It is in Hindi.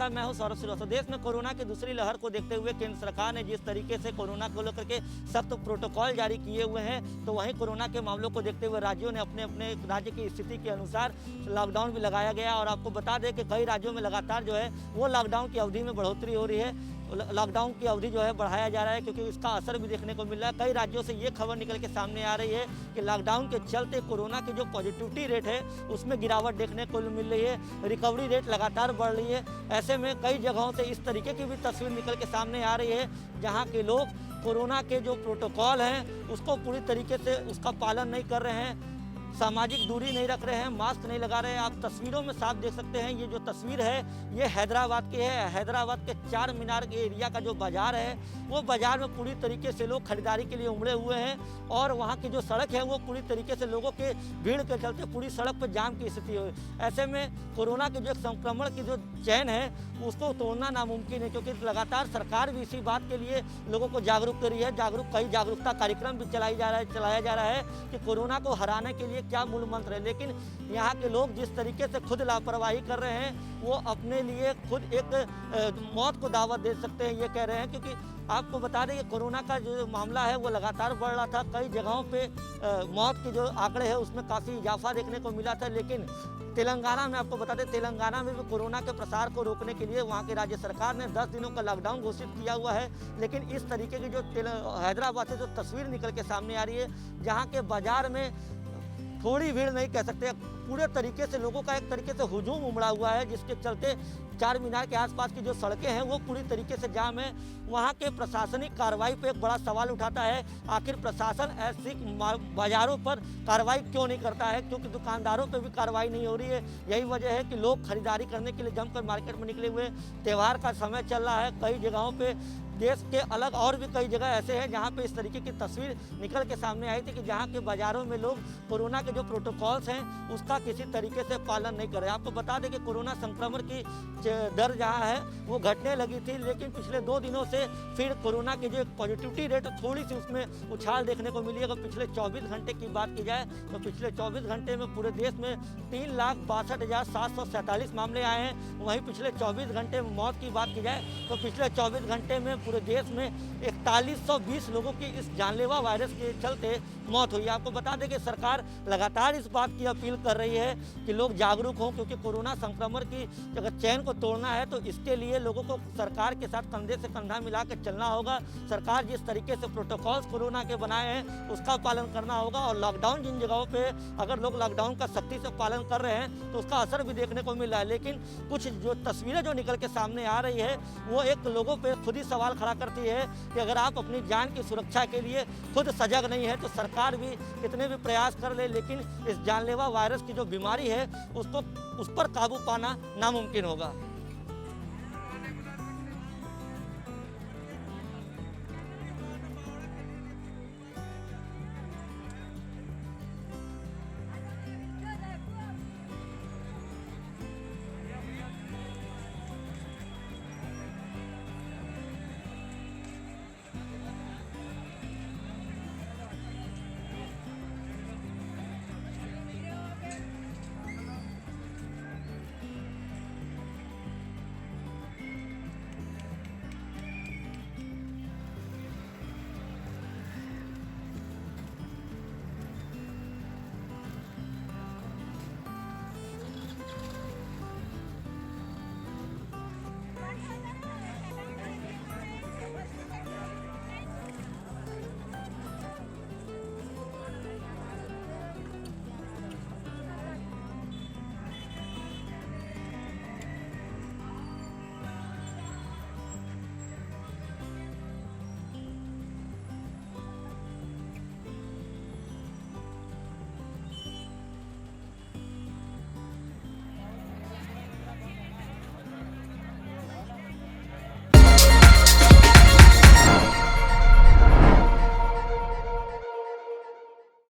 नमस्कार, मैं हूं सौरभ श्रीवास्तव। देश में कोरोना की दूसरी लहर को देखते हुए केंद्र सरकार ने जिस तरीके से कोरोना को लेकर के सख्त प्रोटोकॉल जारी किए हुए हैं, तो वहीं कोरोना के मामलों को देखते हुए राज्यों ने अपने अपने राज्य की स्थिति के अनुसार लॉकडाउन भी लगाया गया। और आपको बता दें कि कई राज्यों में लगातार जो है वो लॉकडाउन की अवधि में बढ़ोतरी हो रही है। लॉकडाउन की अवधि जो है बढ़ाया जा रहा है, क्योंकि इसका असर भी देखने को मिल रहा है। कई राज्यों से ये खबर निकल के सामने आ रही है कि लॉकडाउन के चलते कोरोना की जो पॉजिटिविटी रेट है उसमें गिरावट देखने को मिल रही है, रिकवरी रेट लगातार बढ़ रही है। ऐसे में कई जगहों से इस तरीके की भी तस्वीर निकल के सामने आ रही है जहाँ के लोग कोरोना के जो प्रोटोकॉल हैं उसको पूरी तरीके से उसका पालन नहीं कर रहे हैं, सामाजिक दूरी नहीं रख रहे हैं, मास्क नहीं लगा रहे हैं। आप तस्वीरों में साफ देख सकते हैं, ये जो तस्वीर है ये हैदराबाद की है। हैदराबाद के चार मीनार के एरिया का जो बाज़ार है वो बाज़ार में पूरी तरीके से लोग खरीदारी के लिए उमड़े हुए हैं और वहाँ की जो सड़क है वो पूरी तरीके से लोगों के भीड़ के चलते पूरी सड़क पर जाम की स्थिति हुई। ऐसे में कोरोना के जो संक्रमण की जो चैन है उसको तोड़ना नामुमकिन है, क्योंकि लगातार सरकार भी इसी बात के लिए लोगों को जागरूक कर रही है। कई जागरूकता कार्यक्रम भी चलाया जा रहा है कि कोरोना को हराने के लिए क्या मूल मंत्र है। लेकिन यहाँ के लोग जिस तरीके से खुद लापरवाही कर रहे हैं वो अपने लिए खुद एक मौत को दावत दे सकते हैं, ये कह रहे हैं। क्योंकि आपको बता दें कि कोरोना का जो मामला है वो लगातार बढ़ रहा था। कई जगहों पे मौत के जो आंकड़े हैं उसमें काफ़ी इजाफा देखने को मिला था। लेकिन तेलंगाना में आपको बता दें, तेलंगाना में भी कोरोना के प्रसार को रोकने के लिए वहाँ की राज्य सरकार ने 10 दिनों का लॉकडाउन घोषित किया हुआ है। लेकिन इस तरीके की जो हैदराबाद से जो तस्वीर निकल के सामने आ रही है, जहाँ के बाज़ार में थोड़ी भीड़ नहीं कह सकते, पूरे तरीके से लोगों का एक तरीके से हुजूम उमड़ा हुआ है, जिसके चलते चार मीनार के आसपास की जो सड़कें हैं वो पूरी तरीके से जाम है। वहाँ के प्रशासनिक कार्रवाई पे एक बड़ा सवाल उठाता है, आखिर प्रशासन ऐसी बाज़ारों पर कार्रवाई क्यों नहीं करता है, क्योंकि दुकानदारों पे भी कार्रवाई नहीं हो रही है। यही वजह है कि लोग खरीदारी करने के लिए जमकर मार्केट में निकले हुए। त्यौहार का समय चल रहा है, कई जगहों पे देश के अलग और भी कई जगह ऐसे हैं जहाँ पे इस तरीके की तस्वीर निकल के सामने आई थी कि जहाँ के बाज़ारों में लोग कोरोना के जो प्रोटोकॉल्स हैं उसका किसी तरीके से पालन नहीं कर रहे। आपको बता दें कि कोरोना संक्रमण की दर जहाँ है वो घटने लगी थी, लेकिन पिछले 2 दिनों से फिर कोरोना की जो पॉजिटिविटी रेट थोड़ी सी उसमें उछाल देखने को मिली। अगर पिछले 24 घंटे की बात की जाए तो पिछले 24 घंटे में पूरे देश में 3,62,747 मामले आए हैं। वहीं पिछले 24 घंटे में मौत की बात की जाए तो पिछले 24 घंटे में पूरे देश में 4120 लोगों की इस जानलेवा वायरस के चलते मौत हुई। आपको बता दें कि सरकार लगातार इस बात की अपील कर रही है कि लोग जागरूक हों, क्योंकि कोरोना संक्रमण की अगर चैन को तोड़ना है तो इसके लिए लोगों को सरकार के साथ कंधे से कंधा मिला के चलना होगा। सरकार जिस तरीके से प्रोटोकॉल्स कोरोना के बनाए हैं उसका पालन करना होगा। और लॉकडाउन जिन जगहों पे अगर लोग लॉकडाउन का सख्ती से पालन कर रहे हैं तो उसका असर भी देखने को मिल रहा है। लेकिन कुछ जो तस्वीरें जो निकल के सामने आ रही है वो एक लोगों पर खुद ही सवाल खड़ा करती है कि अगर आप अपनी जान की सुरक्षा के लिए खुद सजग नहीं है तो सरकार भी कितने भी प्रयास कर ले, लेकिन इस जानलेवा वायरस की जो बीमारी है उस पर काबू पाना नामुमकिन होगा।